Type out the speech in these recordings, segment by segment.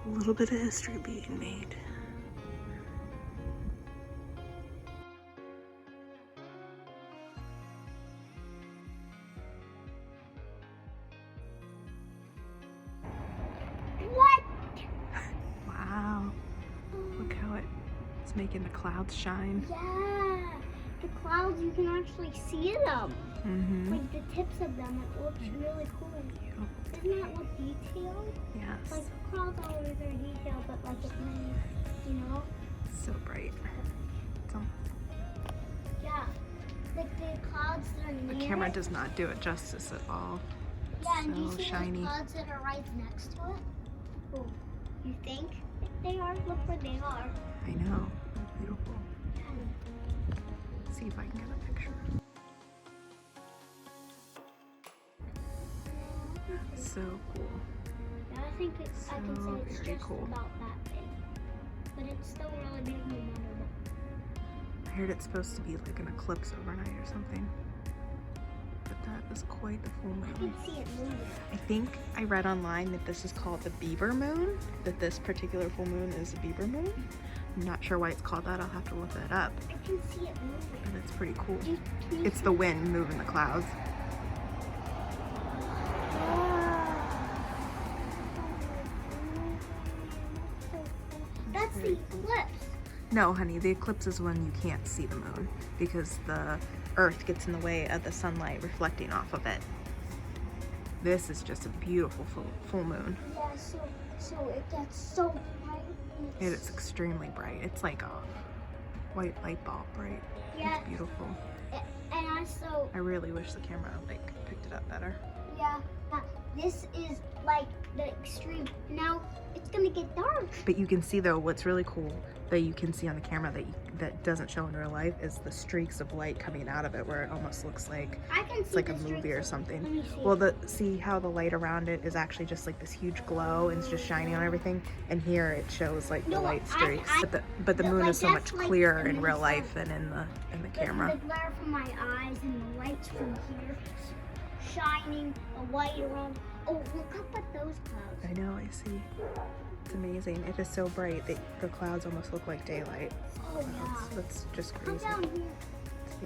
A little bit of history being made. What? Wow. Look how it's making the clouds shine. Yeah. The clouds, you can actually see them. Mm-hmm. Like the tips of them. It looks really cool. Beautiful. Doesn't that look detailed? Yes. Like clouds always are detailed, but like it moves, you know? So bright. It's almost, Yeah. Like the clouds that are the near camera it. does not do it justice at all. Yeah, and do you So see shiny. the clouds that are right next to it? Oh, you think that they are? Look where they are. I know. Beautiful. See if I can get a picture. So cool. Yeah, I think I can So say it's very just cool. about that big. But it's still really big no matter what. I heard it's supposed to be like an eclipse overnight or something. But that is quite the full I moon. can see it moving. I think I read online that this is called the Beaver Moon, that this particular full moon is a Beaver Moon. I'm not sure why it's called that. I'll have to look that up. I can see it moving. But it's pretty cool. Can you It's the wind moving the clouds. That's the eclipse. No, honey, the eclipse is when you can't see the moon because the earth gets in the way of the sunlight reflecting off of it. This is just a beautiful full moon. Yeah, so it gets so bright. It is extremely bright. It's like a white light bulb bright. Yeah. It's beautiful. And also, I really wish the camera like picked it up better. yeah, this is like the extreme. Now it's gonna get dark. But you can see though, what's really cool that you can see on the camera that doesn't show in real life is the streaks of light coming out of it, where it almost looks like I can it's see like a the movie streaks or of- something. Let me see. Well, see how the light around it is actually just like this huge glow and it's just shining on everything, and here it shows like the No, light I- streaks. But the moon like, is so much that's like clearer the in real moon's life sun. than in the camera. The glare from my eyes and the lights from here shining a light around. Oh, look up at those clouds. I know, I see. It's amazing. It is so bright that the clouds almost look like daylight. Oh yeah. That's just Come crazy. down here.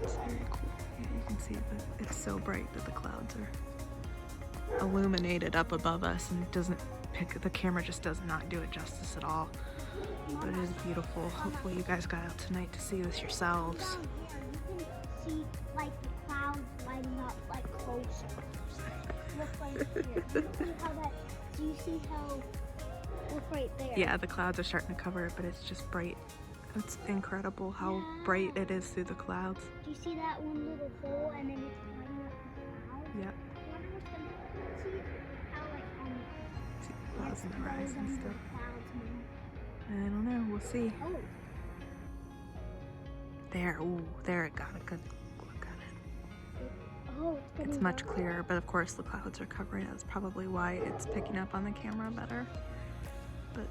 It's very cool. Yeah, you can see that it's so bright that the clouds are illuminated up above us, and it doesn't the camera just does not do it justice at all. But it is beautiful. Hopefully you guys got out tonight to see this yourselves. Down here, you can see like the clouds lighting up like closer. Look right here. Do you see how? Look right there. Yeah, the clouds are starting to cover it, but it's just bright. It's incredible how bright it is through the clouds. Do you see that one little hole and then it's lighting up the clouds? Yep. I wonder what's gonna see how like See the clouds in the horizon under still. the clouds move. I don't know. We'll see. Oh. There. Ooh, there it got a good look at it. Oh, it's It's much clearer, but of course the clouds are covering it. That's probably why it's picking up on the camera better. But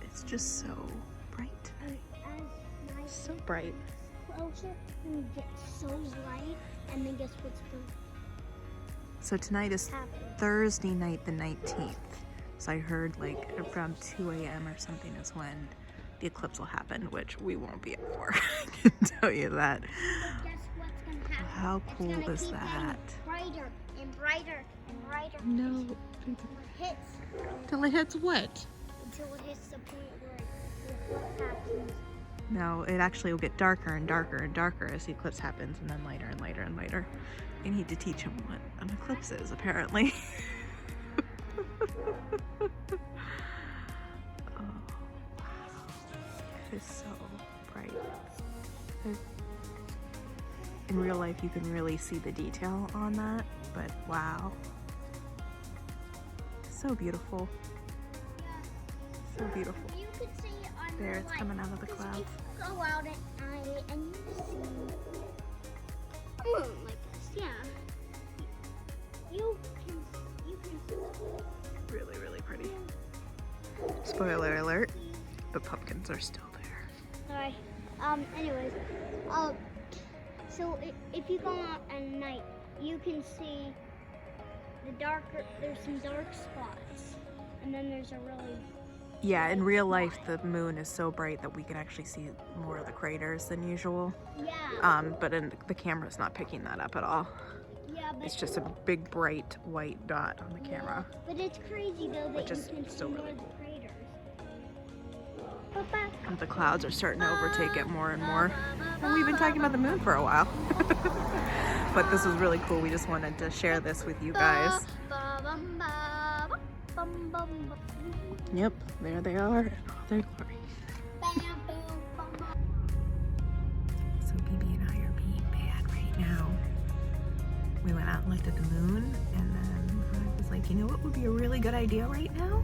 it's just so bright today. As night So bright. closer, and it gets so bright, and then guess what's going So tonight is to happen? Thursday night, the 19th. So I heard like around 2 a.m. or something is when the eclipse will happen, which we won't be up for. I can tell you that. But guess what's gonna happen? How It's cool gonna is keep that? getting brighter and brighter and brighter. No. Until it hits. Till it hits what? Until it hits the point where what happens. No, it actually will get darker and darker and darker as the eclipse happens, and then lighter and lighter and lighter. I need to teach him what an eclipse is, apparently. Oh, wow. It is so bright. In real life, you can really see the detail on that, but wow. So beautiful. So beautiful. You could see it on There, the it's light. coming out of the 'Cause clouds. If you go out at night and you see like this, yeah. You can Really, really pretty. Spoiler alert, the pumpkins are still there. Sorry. Anyways, so if you go out at night, you can see the darker. There's some dark spots, and then there's a really Yeah, in real life, the moon is so bright that we can actually see more of the craters than usual. Yeah. But in the camera's not picking that up at all. Yeah, but It's just a big bright white dot on the camera. yeah, but it's crazy though that Which is you can still see really more of cool. the craters. And the clouds are starting to overtake it more and more. And we've been talking about the moon for a while. But this was really cool. We just wanted to share this with you guys. Yep, there they are in all their glory. So Bebe and I are being bad right now. We went out and looked at the moon, and then I was like, you know what would be a really good idea right now?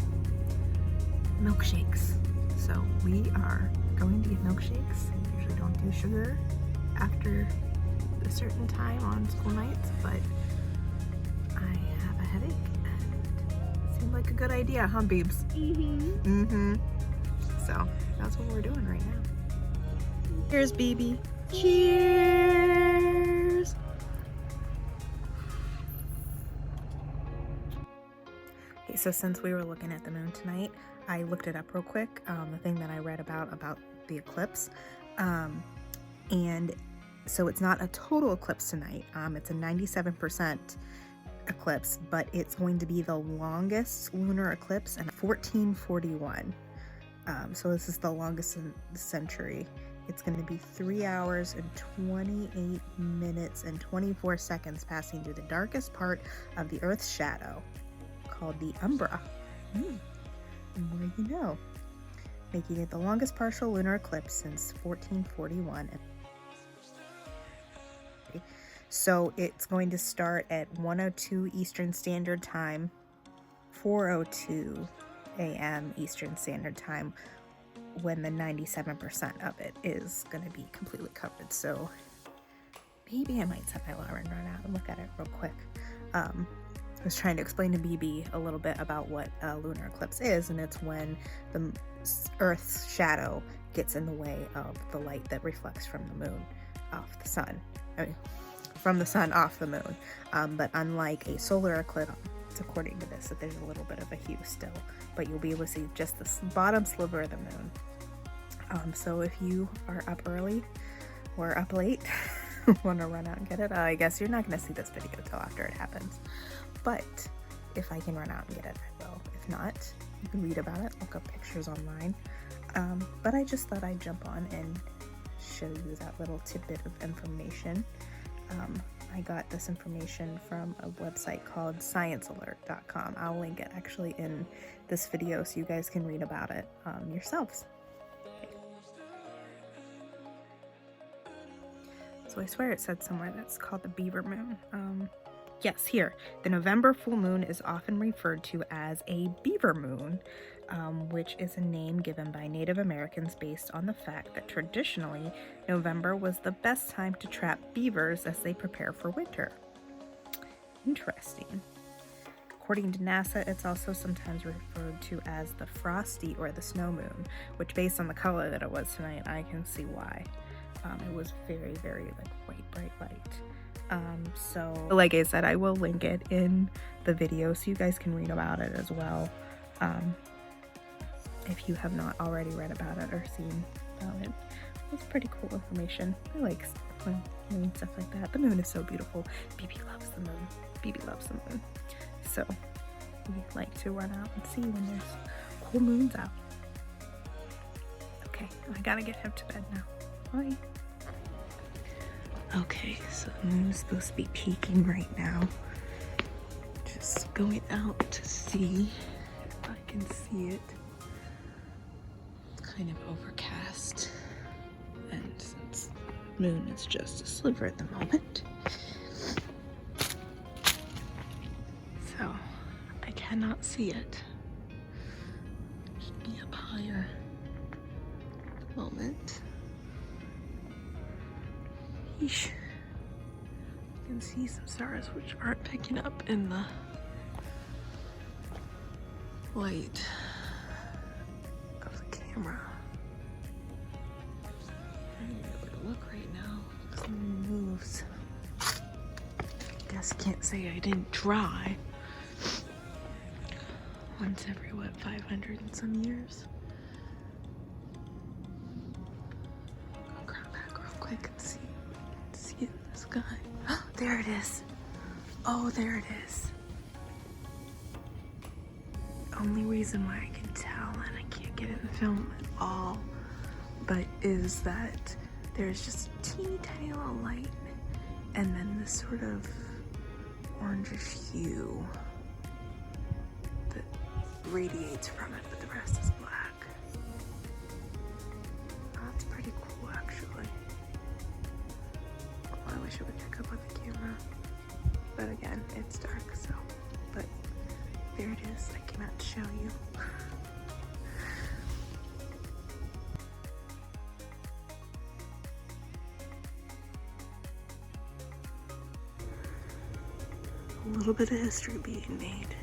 Milkshakes. So we are going to get milkshakes. We usually don't do sugar after a certain time on school nights, but I have a headache and it seemed like a good idea, huh, Beebs? So that's what we're doing right now. Cheers, Bebe. Cheers! Okay, so since we were looking at the moon tonight, I looked it up real quick, the thing that I read about the eclipse. And so it's not a total eclipse tonight. It's a 97% eclipse, but it's going to be the longest lunar eclipse in 1441. So this is the longest in the century. It's going to be 3 hours and 28 minutes and 24 seconds passing through the darkest part of the Earth's shadow, called the umbra. The more you know. Making it the longest partial lunar eclipse since 1441. So it's going to start at 1:02 Eastern Standard Time, 4:02 a.m. Eastern Standard Time, when the 97% of it is going to be completely covered. So maybe I might set my alarm and run out and look at it real quick. I was trying to explain to Bebe a little bit about what a lunar eclipse is, and it's when the Earth's shadow gets in the way of the light that reflects from the moon off the sun. I mean, from the sun off the moon. But unlike a solar eclipse, according to this, that there's a little bit of a hue still, but you'll be able to see just the bottom sliver of the moon. So if you are up early or up late, want to run out and get it, I guess you're not going to see this video until after it happens. But if I can run out and get it, I will. If not, you can read about it, look up pictures online. But I just thought I'd jump on and show you that little tidbit of information. I got this information from a website called sciencealert.com. I'll link it actually in this video so you guys can read about it yourselves. So I swear it said somewhere that's called the Beaver Moon. Yes, here. The November full moon is often referred to as a beaver moon, which is a name given by Native Americans based on the fact that traditionally November was the best time to trap beavers as they prepare for winter. Interesting. According to NASA, it's also sometimes referred to as the frosty or the snow moon, which based on the color that it was tonight, I can see why. It was very, very white, bright light. So like I said, I will link it in the video so you guys can read about it as well. If you have not already read about it or seen about it. It's pretty cool information. I like stuff like that. The moon is so beautiful. Bebe loves the moon. Bebe loves the moon. So we like to run out and see when there's cool moons out. Okay, I gotta get him to bed now. Bye. Okay, so the moon is supposed to be peaking right now. Just going out to see if I can see it. It's kind of overcast, and since the moon is just a sliver at the moment, so I cannot see it. Should be up higher at the moment. Yeesh. You can see some stars which aren't picking up in the light of the camera. I'm not able to look right now because the moon moves. Guess can't say I didn't try. Once every, what, 500 and some years? quick and see it in the sky. There it is. Oh, there it is. Only reason why I can tell, and I can't get it in film at all, but is that there's just a teeny tiny little light and then this sort of orangish hue that radiates from it, but the rest is black. That's pretty cool, actually. Oh, I wish it would pick up on the camera, but again, it's dark, so, but there it is. I came out to show you. A little bit of history being made.